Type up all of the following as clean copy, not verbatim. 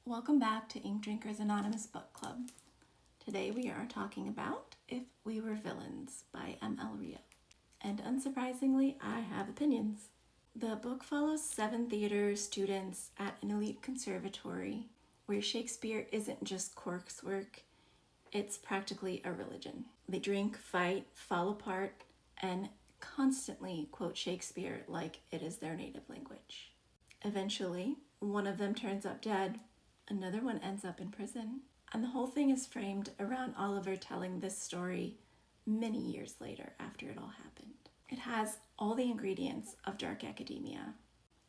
Welcome back to Inkdrinkers Anonymous Book Club. Today we are talking about If We Were Villains by M.L. Rio. And unsurprisingly, I have opinions. The book follows 7 theater students at an elite conservatory where Shakespeare isn't just Cork's work, it's practically a religion. They drink, fight, fall apart, and constantly quote Shakespeare like it is their native language. Eventually, one of them turns up dead, another one ends up in prison, and the whole thing is framed around Oliver telling this story many years later after it all happened. It has all the ingredients of dark academia,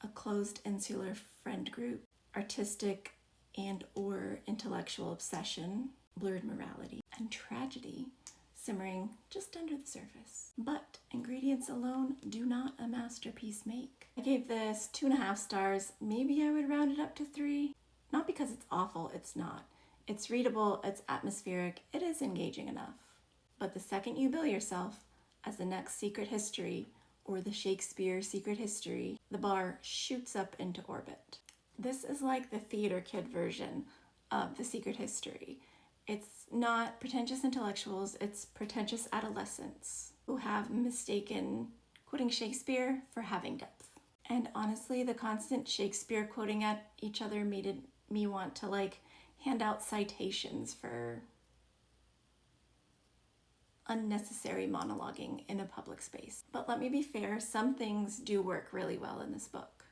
a closed insular friend group, artistic and/or intellectual obsession, blurred morality, and tragedy simmering just under the surface. But ingredients alone do not a masterpiece make. I gave this 2.5 stars. Maybe I would round it up to 3. Not because it's awful, it's not. It's readable, it's atmospheric, it is engaging enough. But the second you bill yourself as the next secret history or the Shakespeare secret history, the bar shoots up into orbit. This is like the theater kid version of the secret history. It's not pretentious intellectuals, it's pretentious adolescents who have mistaken quoting Shakespeare for having depth. And honestly, the constant Shakespeare quoting at each other made me want to hand out citations for unnecessary monologuing in a public space. But let me be fair, some things do work really well in this book.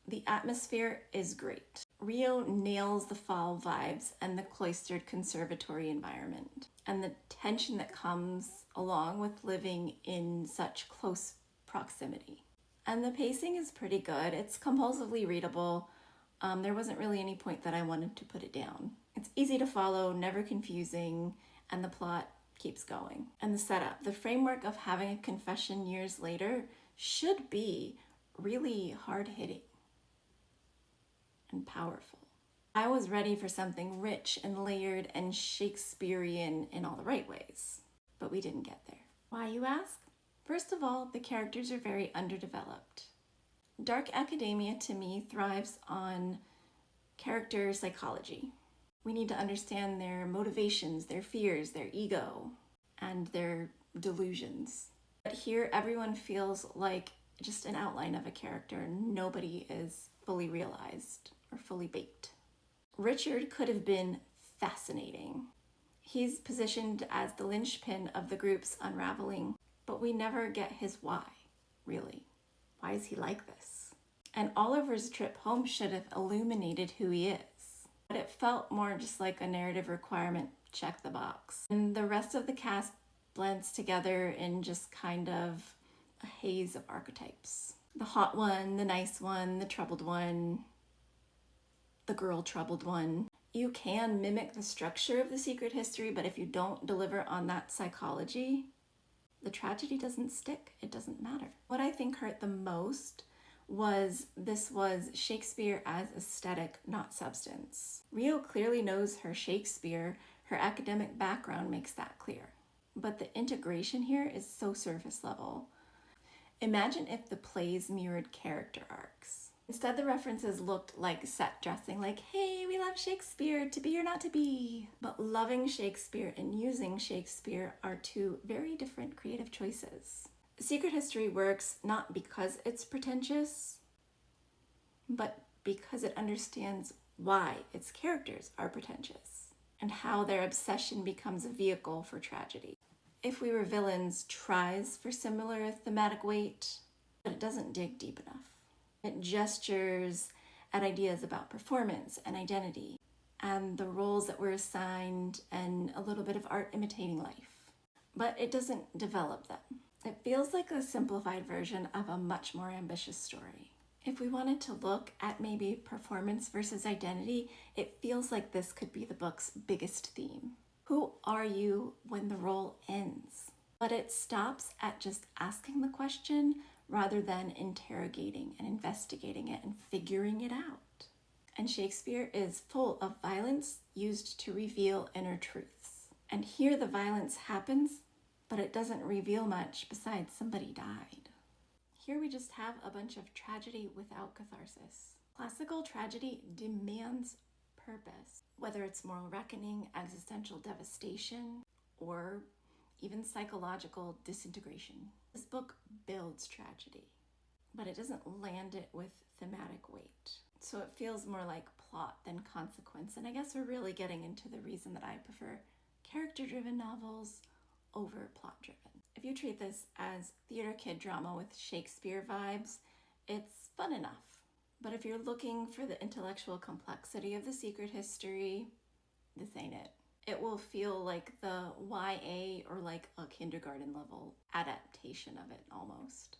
The atmosphere is great. Rio nails the fall vibes and the cloistered conservatory environment and the tension that comes along with living in such close proximity. And the pacing is pretty good. It's compulsively readable. There wasn't really any point that I wanted to put it down. It's easy to follow, never confusing, and the plot keeps going. And the setup, the framework of having a confession years later should be really hard-hitting and powerful. I was ready for something rich and layered and Shakespearean in all the right ways, but we didn't get there. Why, you ask? First of all, the characters are very underdeveloped. Dark academia, to me, thrives on character psychology. We need to understand their motivations, their fears, their ego, and their delusions. But here, everyone feels like just an outline of a character. Nobody is fully realized or fully baked. Richard could have been fascinating. He's positioned as the linchpin of the group's unraveling, but we never get his why, really. Why is he like this? And Oliver's trip home should have illuminated who he is. But it felt more just like a narrative requirement, check the box. And the rest of the cast blends together in just kind of a haze of archetypes. The hot one, the nice one, the troubled one, the girl troubled one. You can mimic the structure of the secret history, but if you don't deliver on that psychology, the tragedy doesn't stick. It doesn't matter. What I think hurt the most was Shakespeare as aesthetic, not substance. Rio clearly knows her Shakespeare. Her academic background makes that clear. But the integration here is so surface level. Imagine if the plays mirrored character arcs. Instead, the references looked like set dressing, like, hey, we love Shakespeare, to be or not to be. But loving Shakespeare and using Shakespeare are 2 very different creative choices. Secret history works not because it's pretentious, but because it understands why its characters are pretentious and how their obsession becomes a vehicle for tragedy. If We Were Villains tries for similar thematic weight, but it doesn't dig deep enough. It gestures at ideas about performance and identity and the roles that were assigned and a little bit of art imitating life. But it doesn't develop them. It feels like a simplified version of a much more ambitious story. If we wanted to look at maybe performance versus identity, it feels like this could be the book's biggest theme. Who are you when the role ends? But it stops at just asking the question rather than interrogating and investigating it and figuring it out. And Shakespeare is full of violence used to reveal inner truths. And here the violence happens, but it doesn't reveal much besides somebody died. Here we just have a bunch of tragedy without catharsis. Classical tragedy demands purpose, whether it's moral reckoning, existential devastation, or even psychological disintegration. This book builds tragedy, but it doesn't land it with thematic weight. So it feels more like plot than consequence, and I guess we're really getting into the reason that I prefer character-driven novels over plot-driven. If you treat this as theater kid drama with Shakespeare vibes, it's fun enough. But if you're looking for the intellectual complexity of the secret history, this ain't it. It will feel like the YA or like a kindergarten level adaptation of it almost.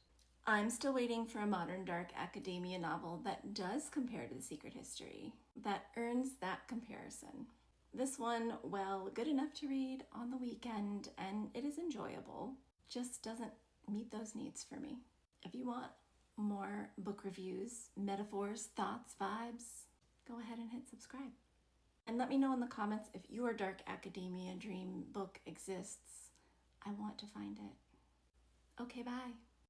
I'm still waiting for a modern dark academia novel that does compare to the secret history, that earns that comparison. This one, well, good enough to read on the weekend, and it is enjoyable, just doesn't meet those needs for me. If you want more book reviews, metaphors, thoughts, vibes, go ahead and hit subscribe. And let me know in the comments if your dark academia dream book exists. I want to find it. Okay, bye.